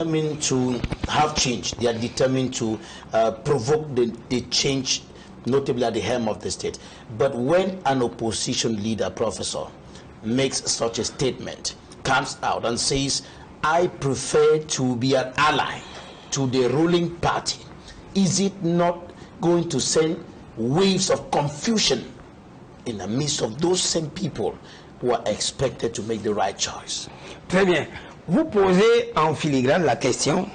determined to have change. They are determined to provoke the change, notably at the helm of the state. But when an opposition leader, professor, makes such a statement, comes out and says, I prefer to be an ally to the ruling party, is it not going to send waves of confusion in the midst of those same people who are expected to make the right choice? Très bien. Vous posez en filigrane la question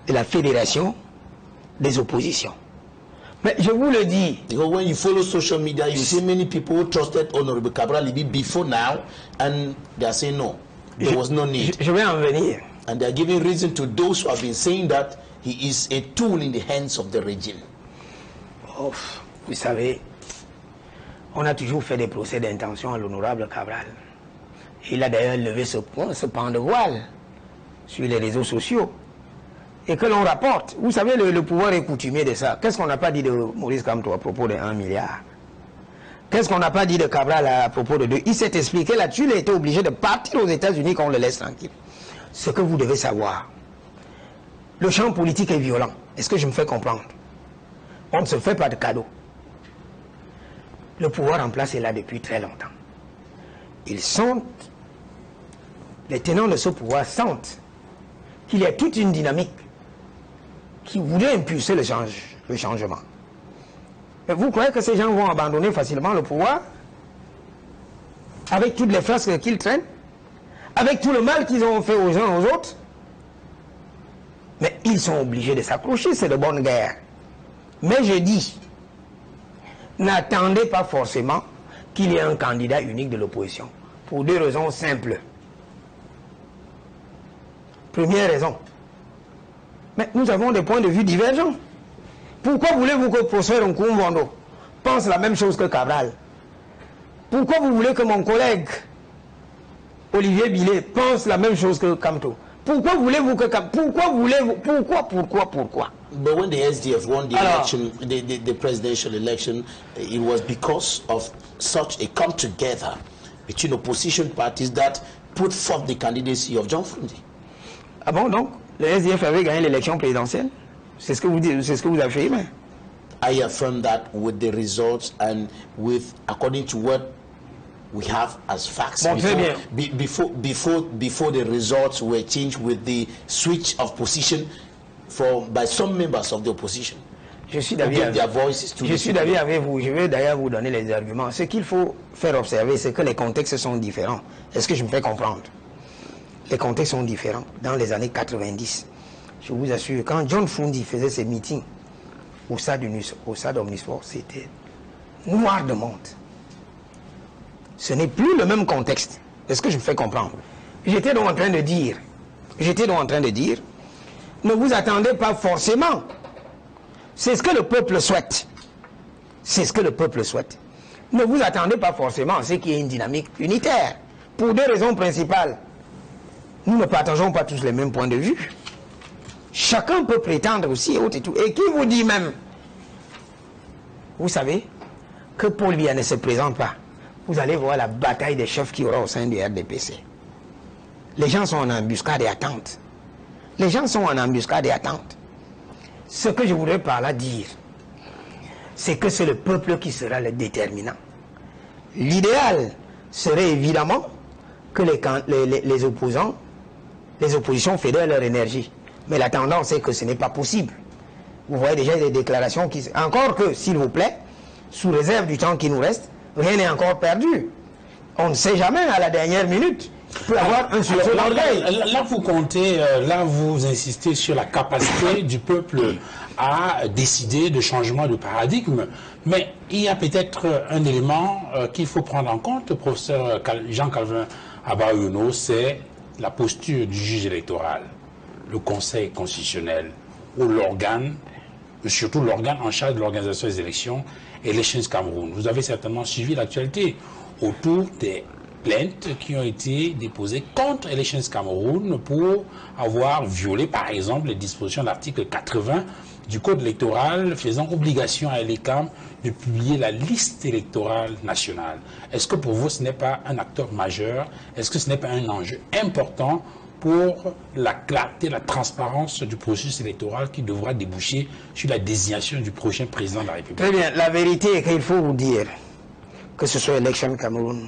de la fédération des oppositions. Mais je vous le dis. Because when you follow social media, you see many people who trusted Honorable Cabral Libi before now, and they are saying no, there was no need. Je vais en venir. And they are giving reason to those who have been saying that he is a tool in the hands of the regime. Oh, vous savez, on a toujours fait des procès d'intention à l'honorable Cabral. Il a d'ailleurs levé ce pan de voile sur les réseaux sociaux. Et que l'on rapporte. Vous savez, le pouvoir est coutumier de ça. Qu'est-ce qu'on n'a pas dit de Maurice Kamto à propos de 1 milliard? Qu'est-ce qu'on n'a pas dit de Cabral à propos de 2? Il s'est expliqué là-dessus, il a été obligé de partir aux États-Unis qu'on le laisse tranquille. Ce que vous devez savoir, le champ politique est violent. Est-ce que je me fais comprendre? On ne se fait pas de cadeaux. Le pouvoir en place est là depuis très longtemps. Ils sentent, les tenants de ce pouvoir sentent qu'il y a toute une dynamique qui voudrait impulser le changement. Mais vous croyez que ces gens vont abandonner facilement le pouvoir avec toutes les frasques qu'ils traînent, avec tout le mal qu'ils ont fait aux uns aux autres? Mais ils sont obligés de s'accrocher, c'est de bonne guerre. Mais je dis, n'attendez pas forcément qu'il y ait un candidat unique de l'opposition, pour 2 raisons simples. Première raison, mais nous avons des points de vue divergents. Pourquoi voulez-vous que Prosper Nkumbondo pense la même chose que Cabral? Pourquoi vous voulez que mon collègue Olivier Billet pense la même chose que Kamto? Pourquoi voulez-vous que... Pourquoi? But when the SDF won the election, the presidential election, it was because of such a come together between opposition parties that put forth the candidacy of John Frundi. Ah bon, donc le SDF avait gagné l'élection présidentielle? C'est ce que vous dites, c'est ce que vous affirmez? I affirm that with the results and with, according to what we have as facts, bon, before the results were changed with the switch of position by some members of the opposition. Je suis d'avis avec vous. Je vais d'ailleurs vous donner les arguments. Ce qu'il faut faire observer, c'est que les contextes sont différents. Est-ce que je me fais comprendre? Les contextes sont différents. Dans les années 90, je vous assure, quand John Frundi faisait ses meetings au stade Omnisport, c'était noir de monde. Ce n'est plus le même contexte. Est-ce que je me fais comprendre? J'étais donc en train de dire, ne vous attendez pas forcément. C'est ce que le peuple souhaite. C'est ce que le peuple souhaite. Ne vous attendez pas forcément à ce qu'il y ait une dynamique unitaire. Pour 2 raisons principales. Nous ne partageons pas tous les mêmes points de vue. Chacun peut prétendre aussi et tout. Et qui vous dit même, vous savez, que Paul Biya ne se présente pas. Vous allez voir la bataille des chefs qu'il y aura au sein du RDPC. Les gens sont en embuscade et attente. Ce que je voudrais par là dire, c'est que c'est le peuple qui sera le déterminant. L'idéal serait évidemment que les oppositions fédèrent leur énergie. Mais la tendance est que ce n'est pas possible. Vous voyez déjà des déclarations qui... Encore que, s'il vous plaît, sous réserve du temps qui nous reste, rien n'est encore perdu. On ne sait jamais, à la dernière minute, il peut y avoir un sursaut d'orgueil. Là, vous comptez, là, vous insistez sur la capacité du peuple à décider de changement de paradigme. Mais il y a peut-être un élément qu'il faut prendre en compte, professeur Jean-Calvin Abayono, c'est la posture du juge électoral, le Conseil constitutionnel, ou l'organe, surtout l'organe en charge de l'organisation des élections, Elections Cameroun. Vous avez certainement suivi l'actualité autour des plaintes qui ont été déposées contre Elections Cameroun pour avoir violé, par exemple, les dispositions de l'article 80 du Code électoral faisant obligation à l'ECAM de publier la liste électorale nationale. Est-ce que pour vous, ce n'est pas un acteur majeur? Est-ce que ce n'est pas un enjeu important pour la clarté, la transparence du processus électoral qui devra déboucher sur la désignation du prochain président de la République? Très bien. La vérité est qu'il faut vous dire, que ce soit Election Cameroun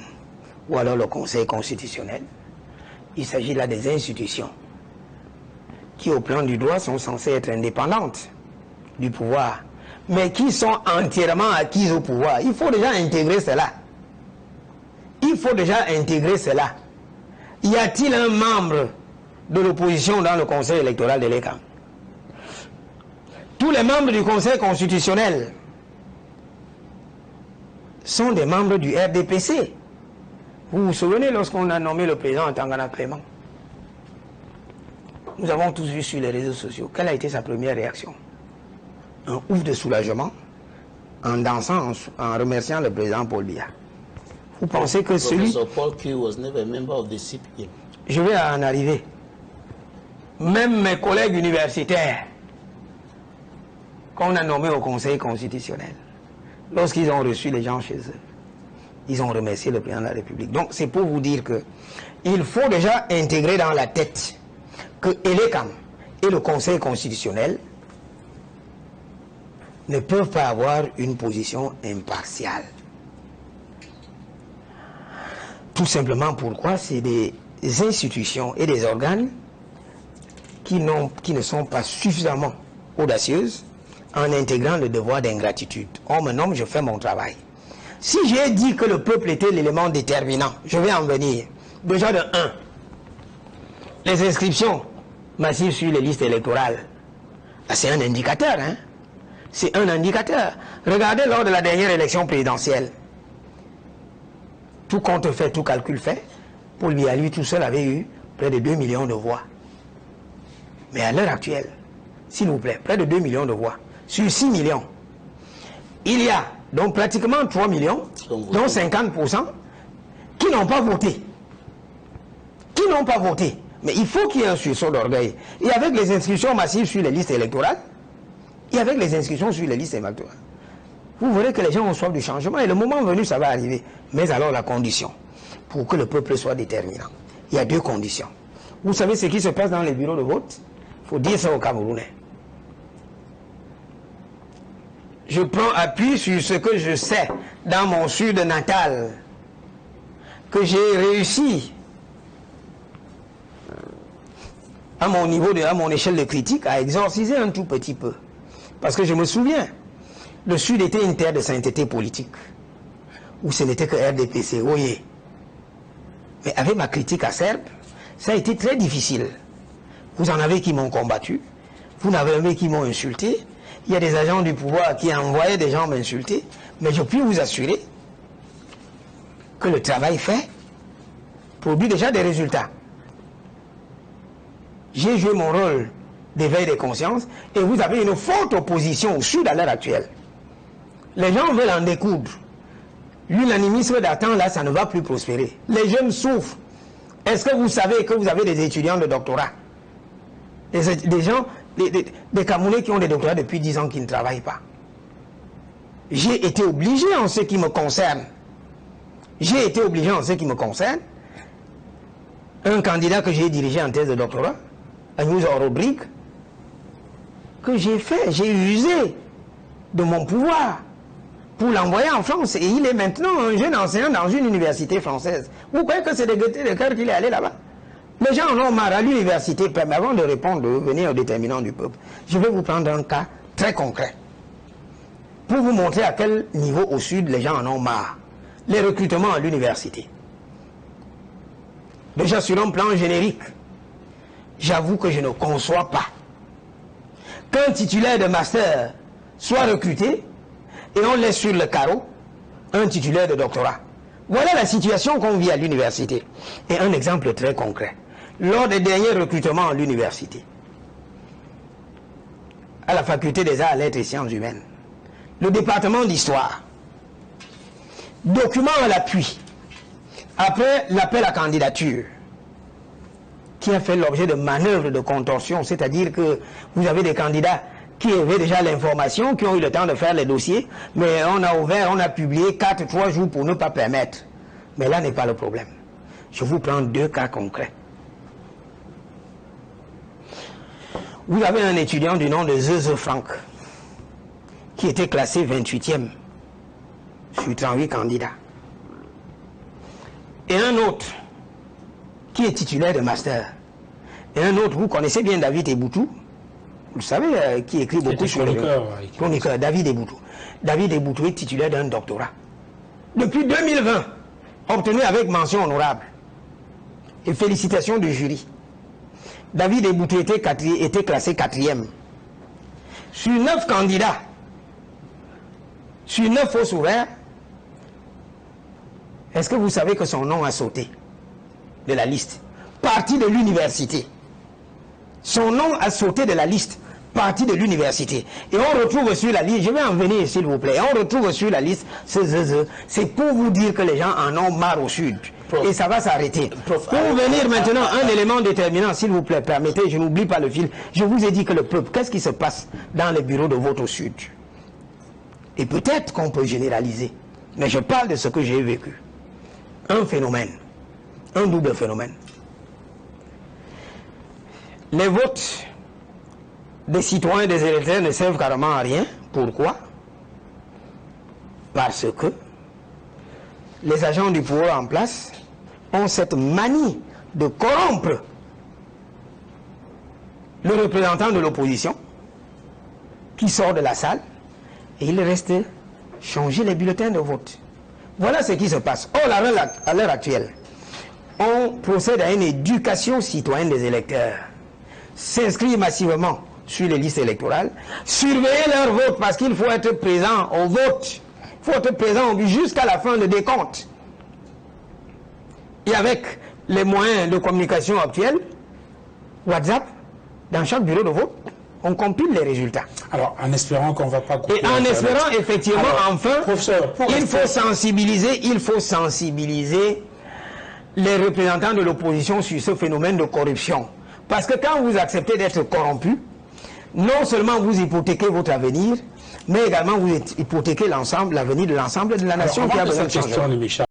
ou alors le Conseil constitutionnel, il s'agit là des institutions qui, au plan du droit, sont censées être indépendantes du pouvoir, mais qui sont entièrement acquises au pouvoir. Il faut déjà intégrer cela. Il faut déjà intégrer cela. Y a-t-il un membre de l'opposition dans le Conseil électoral de l'ECAM? Tous les membres du Conseil constitutionnel sont des membres du RDPC. Vous vous souvenez lorsqu'on a nommé le président Tangana Clément? Nous avons tous vu sur les réseaux sociaux. Quelle a été sa première réaction? Un ouf de soulagement en dansant, en remerciant le président Paul Biya. Vous pensez que celui... Paul Q was never a member of the CPM. Je vais en arriver. Même mes collègues universitaires qu'on a nommés au Conseil constitutionnel, lorsqu'ils ont reçu les gens chez eux, ils ont remercié le président de la République. Donc c'est pour vous dire que il faut déjà intégrer dans la tête que l'ECAM et le Conseil constitutionnel ne peuvent pas avoir une position impartiale. Tout simplement pourquoi c'est des institutions et des organes qui ne sont pas suffisamment audacieuses en intégrant le devoir d'ingratitude. On me nomme, je fais mon travail. Si j'ai dit que le peuple était l'élément déterminant, je vais en venir. Déjà de 1, les inscriptions massives sur les listes électorales, c'est un indicateur, hein? C'est un indicateur. Regardez lors de la dernière élection présidentielle. Tout compte fait, tout calcul fait, Paul Biya, lui tout seul, avait eu près de 2 millions de voix. Mais à l'heure actuelle, s'il vous plaît, près de 2 millions de voix, sur 6 millions, il y a donc pratiquement 3 millions, dont 50%, qui n'ont pas voté. Qui n'ont pas voté. Mais il faut qu'il y ait un sursaut d'orgueil. Et avec les inscriptions massives sur les listes électorales, et avec les inscriptions sur les listes électorales, vous verrez que les gens ont soif du changement et le moment venu, ça va arriver. Mais alors la condition, pour que le peuple soit déterminant, il y a 2 conditions. Vous savez ce qui se passe dans les bureaux de vote? Il faut dire ça aux Camerounais. Je prends appui sur ce que je sais dans mon sud natal, que j'ai réussi à mon niveau, à mon échelle de critique, à exorciser un tout petit peu. Parce que je me souviens, le Sud était une terre de sainteté politique, où ce n'était que RDPC, voyez. Mais avec ma critique acerbe, ça a été très difficile. Vous en avez qui m'ont combattu, vous en avez qui m'ont insulté, il y a des agents du pouvoir qui envoyaient des gens m'insulter, mais je puis vous assurer que le travail fait produit déjà des résultats. J'ai joué mon rôle d'éveil des consciences et vous avez une forte opposition au Sud à l'heure actuelle. Les gens veulent en découdre. L'unanimisme d'attente, là, ça ne va plus prospérer. Les jeunes souffrent. Est-ce que vous savez que vous avez des étudiants de doctorat? Des gens, des Camerounais qui ont des doctorats depuis 10 ans qui ne travaillent pas. J'ai été obligé en ce qui me concerne. J'ai été obligé en ce qui me concerne. Un candidat que j'ai dirigé en thèse de doctorat, Agnès Rodrigue, que j'ai usé de mon pouvoir pour l'envoyer en France. Et il est maintenant un jeune enseignant dans une université française. Vous croyez que c'est de gaieté de cœur qu'il est allé là-bas? Les gens en ont marre à l'université. Mais avant de répondre, de venir au déterminant du peuple, je vais vous prendre un cas très concret pour vous montrer à quel niveau au Sud les gens en ont marre. Les recrutements à l'université. Déjà sur un plan générique, j'avoue que je ne conçois pas qu'un titulaire de master soit recruté et on laisse sur le carreau un titulaire de doctorat. Voilà la situation qu'on vit à l'université. Et un exemple très concret. Lors des derniers recrutements à l'université, à la faculté des arts, lettres et sciences humaines, le département d'histoire, document à l'appui, après l'appel à candidature, qui a fait l'objet de manœuvres de contorsion, c'est-à-dire que vous avez des candidats qui avaient déjà l'information, qui ont eu le temps de faire les dossiers, mais on a ouvert, on a publié 4-3 jours pour ne pas permettre. Mais là n'est pas le problème. Je vous prends 2 cas concrets. Vous avez un étudiant du nom de Zeze Franck, qui était classé 28e sur 38 candidats. Et un autre, qui est titulaire de master. Et un autre, vous connaissez bien David Eboutou, vous savez, qui écrit beaucoup sur les chroniqueurs, David Eboutou. David Eboutou est titulaire d'un doctorat. Depuis 2020, obtenu avec mention honorable. Et félicitations du jury. David Eboutou était classé 4e. Sur 9 candidats, sur 9 fausses ouverts, est-ce que vous savez que son nom a sauté de la liste? Parti de l'université. Son nom a sauté de la liste, parti de l'université. Et on retrouve sur la liste, je vais en venir s'il vous plaît, on retrouve sur la liste ce Zeze. C'est pour vous dire que les gens en ont marre au sud. Prof, et ça va s'arrêter. Pour venir maintenant, un élément déterminant, s'il vous plaît, permettez, je n'oublie pas le fil. Je vous ai dit que le peuple, qu'est-ce qui se passe dans les bureaux de vote au sud? Et peut-être qu'on peut généraliser, mais je parle de ce que j'ai vécu. Un phénomène, un double phénomène. Les votes des citoyens et des électeurs ne servent carrément à rien. Pourquoi? Parce que les agents du pouvoir en place ont cette manie de corrompre le représentant de l'opposition qui sort de la salle et il reste changer les bulletins de vote. Voilà ce qui se passe. Or, à l'heure actuelle, on procède à une éducation citoyenne des électeurs. S'inscrire massivement sur les listes électorales, surveiller leur vote parce qu'il faut être présent au vote. Il faut être présent jusqu'à la fin de décompte. Et avec les moyens de communication actuels, WhatsApp, dans chaque bureau de vote, on compile les résultats. Alors, en espérant qu'on ne va pas couper... Et en espérant, effectivement, alors, enfin, il faut sensibiliser les représentants de l'opposition sur ce phénomène de corruption. Parce que quand vous acceptez d'être corrompu, non seulement vous hypothéquez votre avenir, mais également vous hypothéquez l'avenir de l'ensemble de la nation qui a besoin de changement.